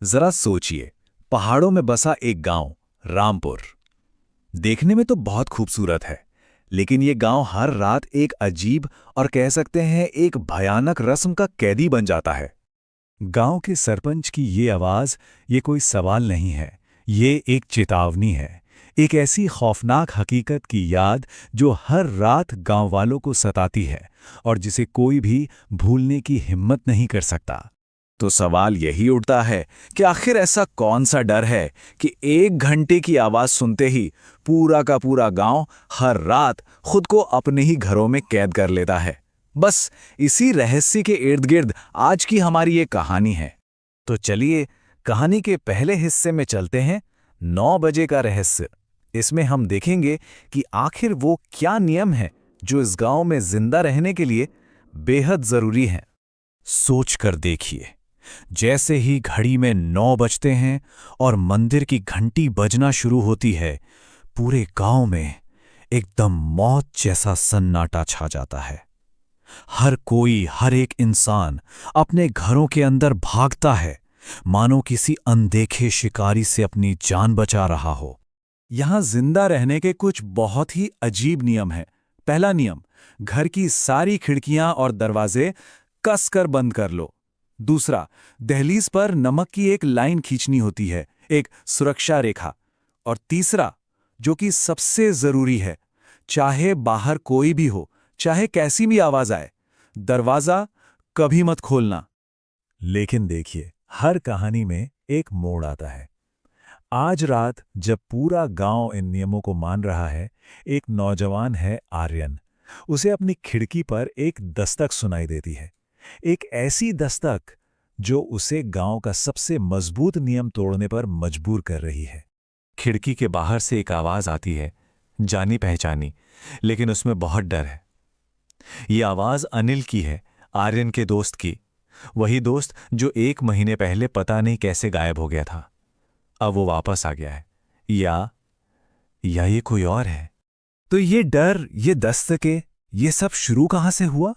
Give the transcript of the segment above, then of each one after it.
जरा सोचिए, पहाड़ों में बसा एक गांव, रामपुर। देखने में तो बहुत खूबसूरत है, लेकिन ये गांव हर रात एक अजीब और कह सकते हैं एक भयानक रस्म का कैदी बन जाता है। गांव के सरपंच की ये आवाज, ये कोई सवाल नहीं है, ये एक चेतावनी है। एक ऐसी खौफनाक हकीकत की याद जो हर रात गांव वालों को सताती है और जिसे कोई भी भूलने की हिम्मत नहीं कर सकता। तो सवाल यही उठता है कि आखिर ऐसा कौन सा डर है कि 1 घंटे की आवाज सुनते ही पूरा का पूरा गांव हर रात खुद को अपने ही घरों में कैद कर लेता है। बस इसी रहस्य के इर्द गिर्द आज की हमारी ये कहानी है। तो चलिए कहानी के पहले हिस्से में चलते हैं, 9 बजे का रहस्य। इसमें हम देखेंगे कि आखिर वो क्या नियम है जो इस गांव में जिंदा रहने के लिए बेहद जरूरी हैं। सोच कर देखिए, जैसे ही घड़ी में 9 बजते हैं और मंदिर की घंटी बजना शुरू होती है, पूरे गांव में एकदम मौत जैसा सन्नाटा छा जाता है। हर कोई, हर एक इंसान अपने घरों के अंदर भागता है, मानो किसी अनदेखे शिकारी से अपनी जान बचा रहा हो। यहां जिंदा रहने के कुछ बहुत ही अजीब नियम हैं। पहला नियम, घर की सारी खिड़कियां और दरवाजे कसकर बंद कर लो। दूसरा, दहलीज पर नमक की एक लाइन खींचनी होती है, एक सुरक्षा रेखा। और तीसरा, जो कि सबसे जरूरी है, चाहे बाहर कोई भी हो, चाहे कैसी भी आवाज आए, दरवाजा कभी मत खोलना। लेकिन देखिए, हर कहानी में एक मोड़ आता है। आज रात जब पूरा गांव इन नियमों को मान रहा है, एक नौजवान है आर्यन। उसे अपनी खिड़की पर एक दस्तक सुनाई देती है, एक ऐसी दस्तक जो उसे गांव का सबसे मजबूत नियम तोड़ने पर मजबूर कर रही है। खिड़की के बाहर से एक आवाज आती है, जानी पहचानी, लेकिन उसमें बहुत डर है। ये आवाज अनिल की है, आर्यन के दोस्त की। वही दोस्त जो 1 महीने पहले पता नहीं कैसे गायब हो गया था। अब वो वापस आ गया है, या ये कोई और है। तो ये डर, ये दस्तके, ये सब शुरू कहां से हुआ?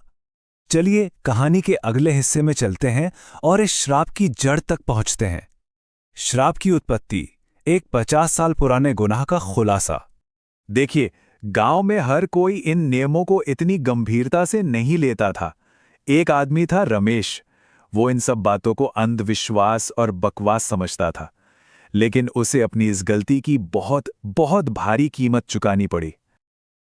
चलिए कहानी के अगले हिस्से में चलते हैं और इस श्राप की जड़ तक पहुंचते हैं। श्राप की उत्पत्ति, एक 50 साल पुराने गुनाह का खुलासा। देखिए, गांव में हर कोई इन नियमों को इतनी गंभीरता से नहीं लेता था। एक आदमी था रमेश। वो इन सब बातों को अंधविश्वास और बकवास समझता था, लेकिन उसे अपनी इस गलती की बहुत बहुत भारी कीमत चुकानी पड़ी।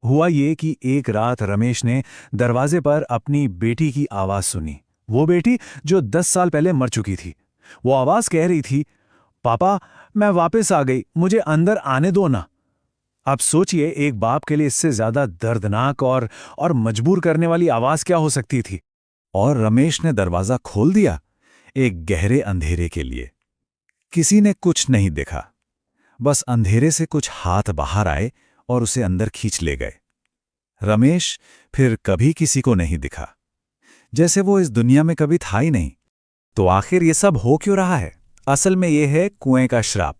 हुआ ये कि एक रात रमेश ने दरवाजे पर अपनी बेटी की आवाज सुनी। वो बेटी जो 10 साल पहले मर चुकी थी। वो आवाज कह रही थी, पापा मैं वापस आ गई, मुझे अंदर आने दो ना। अब सोचिए, एक बाप के लिए इससे ज्यादा दर्दनाक और मजबूर करने वाली आवाज क्या हो सकती थी। और रमेश ने दरवाजा खोल दिया, एक गहरे अंधेरे के लिए। किसी ने कुछ नहीं देखा, बस अंधेरे से कुछ हाथ बाहर आए और उसे अंदर खींच ले गए। रमेश फिर कभी किसी को नहीं दिखा, जैसे वो इस दुनिया में कभी था ही नहीं। तो आखिर ये सब हो क्यों रहा है? असल में ये है कुएं का श्राप।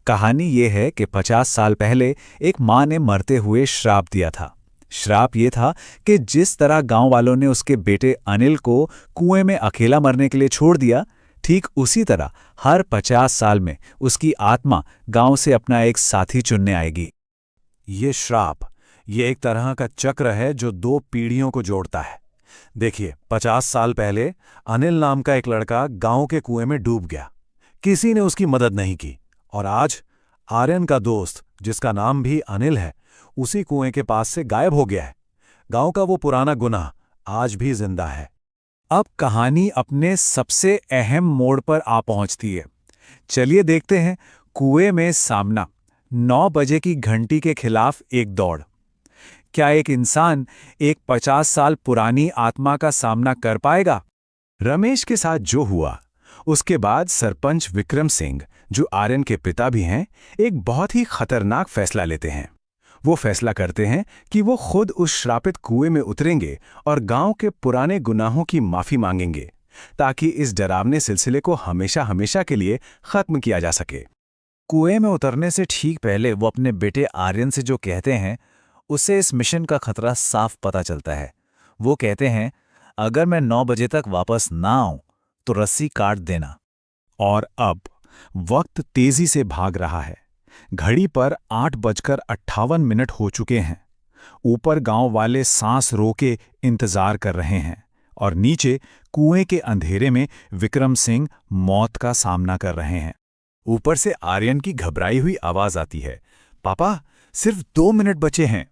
कहानी ये है कि 50 साल पहले एक मां ने मरते हुए श्राप दिया था। श्राप ये था कि जिस तरह गांव वालों ने उसके बेटे अनिल को कुएं में अकेला मरने के लिए छोड़ दिया, ठीक उसी तरह हर 50 साल में उसकी आत्मा गांव से अपना एक साथी चुनने आएगी। ये श्राप, ये एक तरह का चक्र है जो 2 पीढ़ियों को जोड़ता है। देखिए, 50 साल पहले अनिल नाम का एक लड़का गांव के कुएं में डूब गया। किसी ने उसकी मदद नहीं की। और आज आर्यन का दोस्त, जिसका नाम भी अनिल है, उसी कुएं के पास से गायब हो गया है। गांव का वो पुराना गुनाह आज भी जिंदा है। अब कहानी अपने सबसे अहम मोड़ पर आ पहुंचती है। चलिए देखते हैं कुएं में सामना। 9 बजे की घंटी के खिलाफ एक दौड़। क्या एक इंसान एक 50 साल पुरानी आत्मा का सामना कर पाएगा? रमेश के साथ जो हुआ, उसके बाद सरपंच विक्रम सिंह, जो आर्यन के पिता भी हैं, एक बहुत ही खतरनाक फैसला लेते हैं। वो फैसला करते हैं कि वो खुद उस श्रापित कुएं में उतरेंगे और गांव के पुराने गुनाहों की माफी मांगेंगे, ताकि इस डरावने सिलसिले को हमेशा हमेशा के लिए खत्म किया जा सके। कुएं में उतरने से ठीक पहले वो अपने बेटे आर्यन से जो कहते हैं, उसे इस मिशन का खतरा साफ पता चलता है। वो कहते हैं, अगर मैं 9 बजे तक वापस ना आऊं तो रस्सी काट देना। और अब वक्त तेजी से भाग रहा है। घड़ी पर 8:58 हो चुके हैं। ऊपर गांव वाले सांस रोके इंतजार कर रहे हैं और नीचे कुएं के अंधेरे में विक्रम सिंह मौत का सामना कर रहे हैं। ऊपर से आर्यन की घबराई हुई आवाज आती है, पापा, सिर्फ 2 मिनट बचे हैं।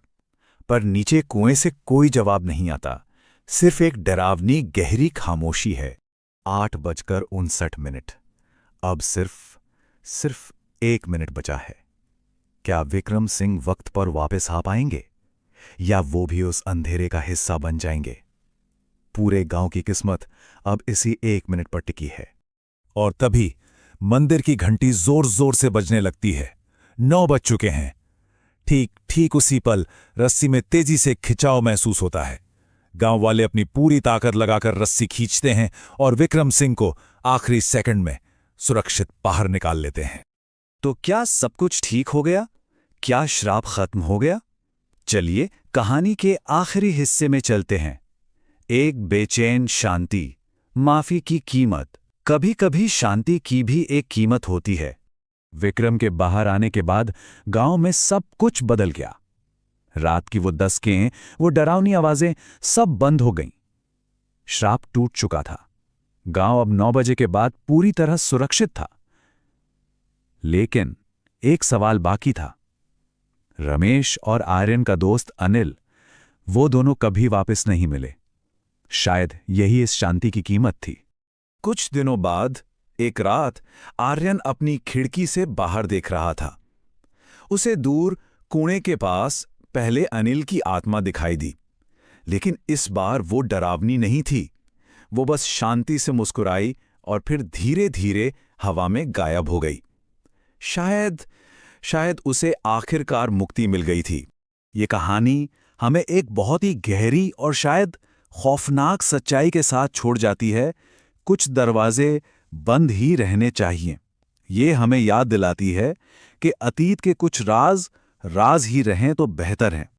पर नीचे कुएं से कोई जवाब नहीं आता, सिर्फ एक डरावनी गहरी खामोशी है। 8:59। अब सिर्फ 1 मिनट बचा है। क्या विक्रम सिंह वक्त पर वापस आ पाएंगे, या वो भी उस अंधेरे का हिस्सा बन जाएंगे? पूरे गांव की किस्मत अब इसी 1 मिनट पर टिकी है। और तभी मंदिर की घंटी जोर जोर से बजने लगती है। 9 बज चुके हैं। ठीक उसी पल रस्सी में तेजी से खिंचाव महसूस होता है। गांव वाले अपनी पूरी ताकत लगाकर रस्सी खींचते हैं और विक्रम सिंह को आखिरी सेकंड में सुरक्षित बाहर निकाल लेते हैं। तो क्या सब कुछ ठीक हो गया? क्या श्राप खत्म हो गया? चलिए कहानी के आखिरी हिस्से में चलते हैं। एक बेचैन शांति, माफी की कीमत। कभी कभी शांति की भी एक कीमत होती है। विक्रम के बाहर आने के बाद गांव में सब कुछ बदल गया। रात की वो दस्तकें, वो डरावनी आवाजें सब बंद हो गईं। श्राप टूट चुका था। गांव अब 9 बजे के बाद पूरी तरह सुरक्षित था। लेकिन एक सवाल बाकी था। रमेश और आर्यन का दोस्त अनिल, वो दोनों कभी वापस नहीं मिले। शायद यही इस शांति की कीमत थी। कुछ दिनों बाद एक रात आर्यन अपनी खिड़की से बाहर देख रहा था। उसे दूर कुएं के पास पहले अनिल की आत्मा दिखाई दी, लेकिन इस बार वो डरावनी नहीं थी। वो बस शांति से मुस्कुराई और फिर धीरे धीरे हवा में गायब हो गई। शायद उसे आखिरकार मुक्ति मिल गई थी। ये कहानी हमें एक बहुत ही गहरी और शायद खौफनाक सच्चाई के साथ छोड़ जाती है। कुछ दरवाजे बंद ही रहने चाहिए। ये हमें याद दिलाती है कि अतीत के कुछ राज ही रहें तो बेहतर हैं।